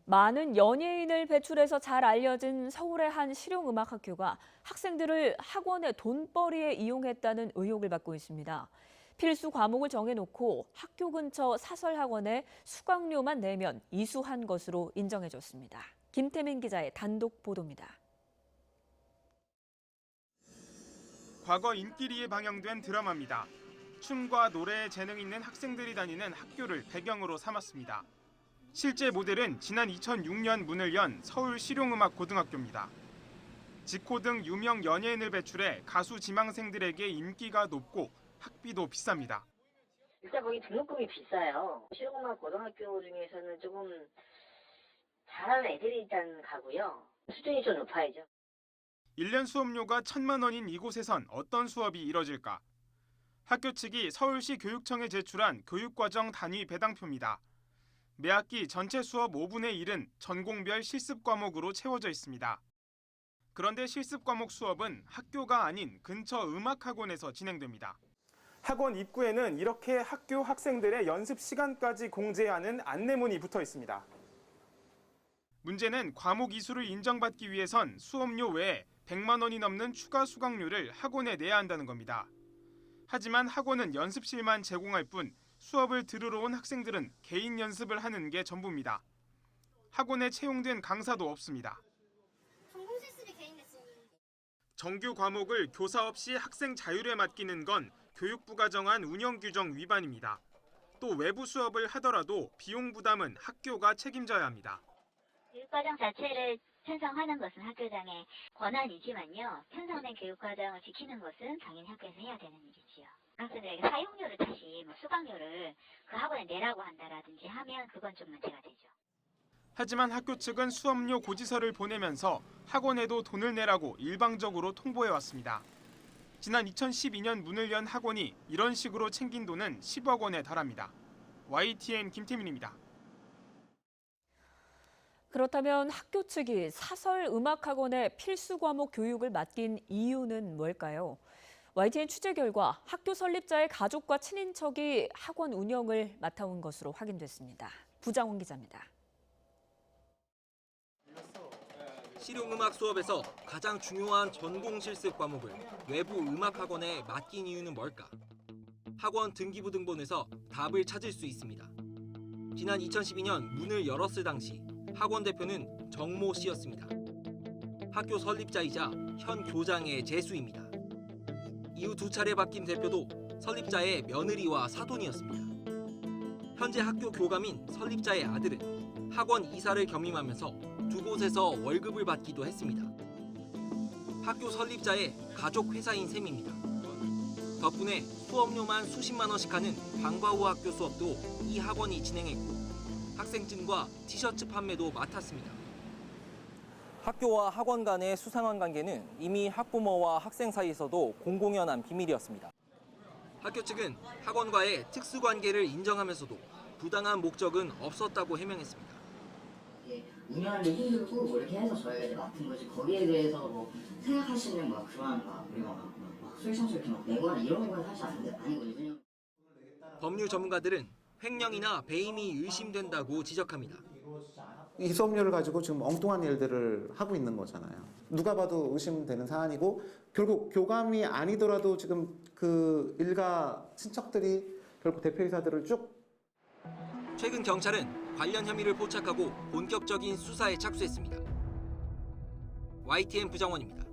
많은 연예인을 배출해서 잘 알려진 서울의 한 실용음악학교가 학생들을 학원의 돈벌이에 이용했다는 의혹을 받고 있습니다. 필수 과목을 정해놓고 학교 근처 사설학원에 수강료만 내면 이수한 것으로 인정해줬습니다. 김태민 기자의 단독 보도입니다. 과거 인기리에 방영된 드라마입니다. 춤과 노래에 재능 있는 학생들이 다니는 학교를 배경으로 삼았습니다. 실제 모델은 지난 2006년 문을 연 서울 실용음악고등학교입니다. 지코 등 유명 연예인을 배출해 가수 지망생들에게 인기가 높고 학비도 비쌉니다. 일단 거기 등록금이 비싸요. 실용음악고등학교 중에서는 조금 잘하는 애들이 일단 가고요. 수준이 좀 높아야죠. 1년 수업료가 1,000만 원인 이곳에선 어떤 수업이 이뤄질까? 학교 측이 서울시 교육청에 제출한 교육과정 단위 배당표입니다. 매 학기 전체 수업 5분의 1은 전공별 실습 과목으로 채워져 있습니다. 그런데 실습 과목 수업은 학교가 아닌 근처 음악학원에서 진행됩니다. 학원 입구에는 이렇게 학교 학생들의 연습 시간까지 공지하는 안내문이 붙어 있습니다. 문제는 과목 이수를 인정받기 위해선 수업료 외에 100만 원이 넘는 추가 수강료를 학원에 내야 한다는 겁니다. 하지만 학원은 연습실만 제공할 뿐 수업을 들으러 온 학생들은 개인 연습을 하는 게 전부입니다. 학원에 채용된 강사도 없습니다. 정규 과목을 교사 없이 학생 자율에 맡기는 건 교육부가 정한 운영 규정 위반입니다. 또 외부 수업을 하더라도 비용 부담은 학교가 책임져야 합니다. 교육과정 자체를 편성하는 것은 학교장의 권한이지만요. 편성된 교육과정을 지키는 것은 당연히 학교에서 해야 되는 일이지요. 학생들에게 사용료를 다시 수강료를 그 학원에 내라고 한다라든지 하면 그건 좀 문제가 되죠. 하지만 학교 측은 수업료 고지서를 보내면서 학원에도 돈을 내라고 일방적으로 통보해왔습니다. 지난 2012년 문을 연 학원이 이런 식으로 챙긴 돈은 10억 원에 달합니다. YTN 김태민입니다. 그렇다면 학교 측이 사설 음악학원에 필수 과목 교육을 맡긴 이유는 뭘까요? YTN 취재 결과 학교 설립자의 가족과 친인척이 학원 운영을 맡아온 것으로 확인됐습니다. 부장원 기자입니다. 실용음악 수업에서 가장 중요한 전공 실습 과목을 외부 음악학원에 맡긴 이유는 뭘까? 학원 등기부 등본에서 답을 찾을 수 있습니다. 지난 2012년 문을 열었을 당시 학원 대표는 정모 씨였습니다. 학교 설립자이자 현 교장의 제수입니다. 이후 2차례 바뀐 대표도 설립자의 며느리와 사돈이었습니다. 현재 학교 교감인 설립자의 아들은 학원 이사를 겸임하면서 두 곳에서 월급을 받기도 했습니다. 학교 설립자의 가족 회사인 셈입니다. 덕분에 수업료만 수십만 원씩 하는 방과후 학교 수업도 이 학원이 진행했고 학생증과 티셔츠 판매도 맡았습니다. 학교와 학원 간의 수상한 관계는 이미 학부모와 학생 사이에서도 공공연한 비밀이었습니다. 학교 측은 학원과의 특수관계를 인정하면서도 부당한 목적은 없었다고 해명했습니다. 운영하는데 힘들고 뭐 이렇게 해서 저희가 이제 맡은 거지 거기에 대해서 뭐 생각하시는 막 그런 우리가 수익창출 이렇게 막 내거나 이런 건 사실 아니거든요. 법률 전문가들은 횡령이나 배임이 의심된다고 지적합니다. 이 수업료를 가지고 지금 엉뚱한 일들을 하고 있는 거잖아요. 누가 봐도 의심되는 사안이고 결국 교감이 아니더라도 지금 그 일가 친척들이 결국 대표이사들을 쭉 최근 경찰은 관련 혐의를 포착하고 본격적인 수사에 착수했습니다. YTN 부장원입니다.